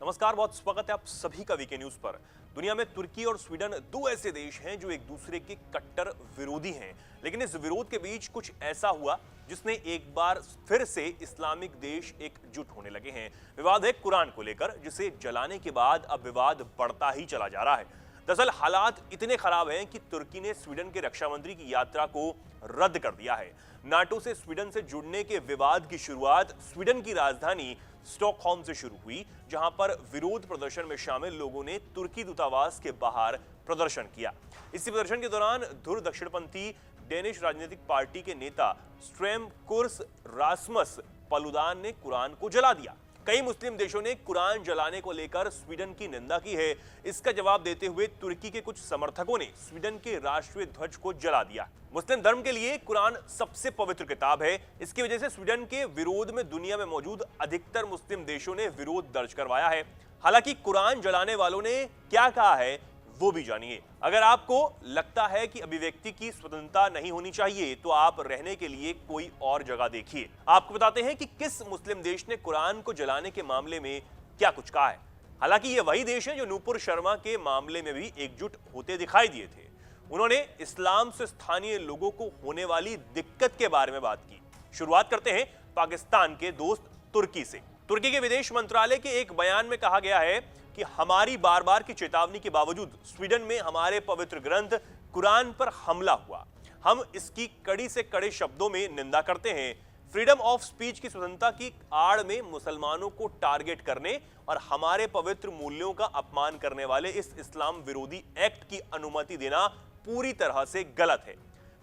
नमस्कार, बहुत स्वागत है आप सभी का वीके न्यूज पर। दुनिया में तुर्की और स्वीडन दो ऐसे देश हैं जो एक दूसरे के कट्टर विरोधी हैं, लेकिन इस विरोध के बीच कुछ ऐसा हुआ जिसने एक बार फिर से इस्लामिक देश एकजुट होने लगे हैं। विवाद है कुरान को लेकर, जिसे जलाने के बाद अब विवाद बढ़ता ही चला जा रहा है। दरअसल हालात इतने खराब हैं कि तुर्की ने स्वीडन के रक्षा मंत्री की यात्रा को रद्द कर दिया है। नाटो से स्वीडन से जुड़ने के विवाद की शुरुआत स्वीडन की राजधानी स्टॉकहोम से शुरू हुई, जहां पर विरोध प्रदर्शन में शामिल लोगों ने तुर्की दूतावास के बाहर प्रदर्शन किया। इसी प्रदर्शन के दौरान धुर दक्षिणपंथी डेनिश राजनीतिक पार्टी के नेता स्ट्रेम कुर्स रासमस पलुदान ने कुरान को जला दिया। कई मुस्लिम देशों ने कुरान जलाने को लेकर स्वीडन की निंदा की है। इसका जवाब देते हुए तुर्की के कुछ समर्थकों ने स्वीडन के राष्ट्रीय ध्वज को जला दिया। मुस्लिम धर्म के लिए कुरान सबसे पवित्र किताब है। इसकी वजह से स्वीडन के विरोध में दुनिया में मौजूद अधिकतर मुस्लिम देशों ने विरोध दर्ज करवाया है। हालांकि कुरान जलाने वालों ने क्या कहा है वो भी जानिए। अगर आपको लगता है कि अभिव्यक्ति की स्वतंत्रता नहीं होनी चाहिए, तो आप रहने के लिए कोई और जगह देखिए। आपको बताते हैं कि किस मुस्लिम देश ने कुरान को जलाने के मामले में क्या कुछ कहा है। हालांकि ये वही देश है जो नूपुर शर्मा के मामले में भी एकजुट होते दिखाई दिए थे। उन्होंने इस्लाम से स्थानीय लोगों को होने वाली दिक्कत के बारे में बात की। शुरुआत करते हैं पाकिस्तान के दोस्त तुर्की से। तुर्की के विदेश मंत्रालय के एक बयान में कहा गया है कि हमारी बार बार की चेतावनी के बावजूद स्वीडन में हमारे पवित्र ग्रंथ कुरान पर हमला हुआ। हम इसकी कड़ी से कड़े शब्दों में निंदा करते हैं। फ्रीडम ऑफ स्पीच की स्वतंत्रता की आड़ में मुसलमानों को टारगेट करने और हमारे पवित्र मूल्यों का अपमान करने वाले इस इस्लाम विरोधी एक्ट की अनुमति देना पूरी तरह से गलत है।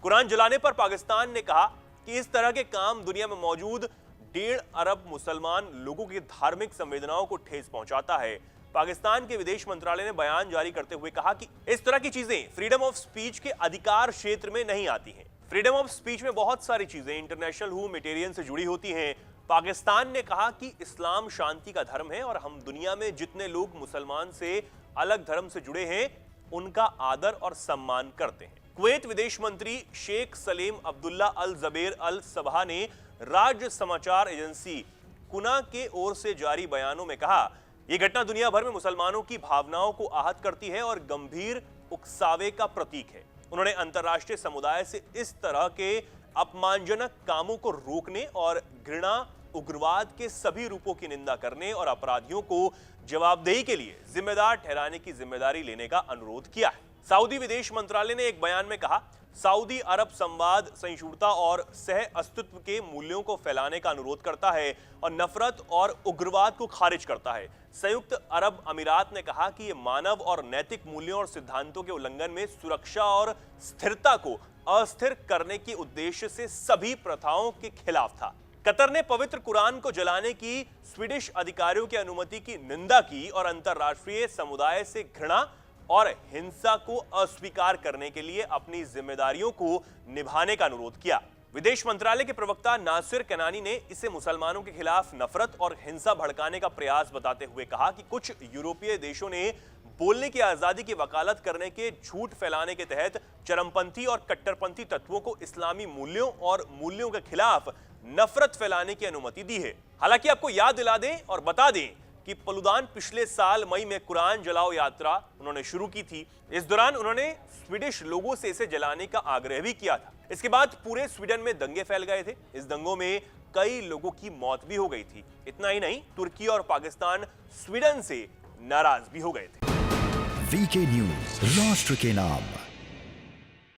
कुरान जलाने पर पाकिस्तान ने कहा कि इस तरह के काम दुनिया में मौजूद 1.5 अरब मुसलमान लोगों की धार्मिक संवेदनाओं को ठेस पहुंचाता है। पाकिस्तान के विदेश मंत्रालय ने बयान जारी करते हुए कहा कि इस तरह की चीजें फ्रीडम ऑफ स्पीच के अधिकार क्षेत्र में नहीं आती हैं। फ्रीडम ऑफ स्पीच में बहुत सारी चीजें इंटरनेशनल ह्यूमैनिटेरियन से जुड़ी होती हैं। पाकिस्तान ने कहा कि इस्लाम शांति का धर्म है और हम दुनिया में जितने लोग मुसलमान से अलग धर्म से जुड़े हैं उनका आदर और सम्मान करते हैं। कुवैत विदेश मंत्री शेख सलीम अब्दुल्ला अल जबेर अल सबहा ने राज्य समाचार एजेंसी कुना के ओर से जारी बयानों में कहा, यह घटना दुनिया भर में मुसलमानों की भावनाओं को आहत करती है और गंभीर उकसावे का प्रतीक है। उन्होंने अंतर्राष्ट्रीय समुदाय से इस तरह के अपमानजनक कामों को रोकने और घृणा, उग्रवाद के सभी रूपों की निंदा करने और अपराधियों को जवाबदेही के लिए जिम्मेदार ठहराने की जिम्मेदारी लेने का अनुरोध किया है। सऊदी विदेश मंत्रालय ने एक बयान में कहा, सऊदी अरब संवाद, सहिष्णुता और सह अस्तित्व के मूल्यों को फैलाने का अनुरोध करता है और नफरत और उग्रवाद को खारिज करता है। संयुक्त अरब अमीरात ने कहा कि यह मानव और नैतिक मूल्यों और सिद्धांतों के उल्लंघन में सुरक्षा और स्थिरता को अस्थिर करने के उद्देश्य से सभी प्रथाओं के खिलाफ था। कतर ने पवित्र कुरान को जलाने की स्वीडिश अधिकारियों की अनुमति की निंदा की और अंतर्राष्ट्रीय समुदाय से घृणा और हिंसा को अस्वीकार करने के लिए अपनी जिम्मेदारियों को निभाने का अनुरोध किया। विदेश मंत्रालय के प्रवक्ता नासिर कनानी ने इसे मुसलमानों के खिलाफ नफरत और हिंसा भड़काने का प्रयास बताते हुए कहा कि कुछ यूरोपीय देशों ने बोलने की आजादी की वकालत करने के झूठ फैलाने के तहत चरमपंथी और कट्टरपंथी तत्वों को इस्लामी मूल्यों और मूल्यों के खिलाफ नफरत फैलाने की अनुमति दी है। हालांकि आपको याद दिला दें और बता दें कि पलुदान पिछले साल मई में कुरान जलाओ यात्रा उन्होंने शुरू की थी। इस दौरान उन्होंने स्वीडिश लोगों से इसे जलाने का आग्रह भी किया था। इसके बाद पूरे स्वीडन में दंगे फैल गए थे। इस दंगों में कई लोगों की मौत भी हो गई थी। इतना ही नहीं, तुर्की और पाकिस्तान स्वीडन से नाराज भी हो गए थे। वीके न्यूज, राष्ट्र के नाम।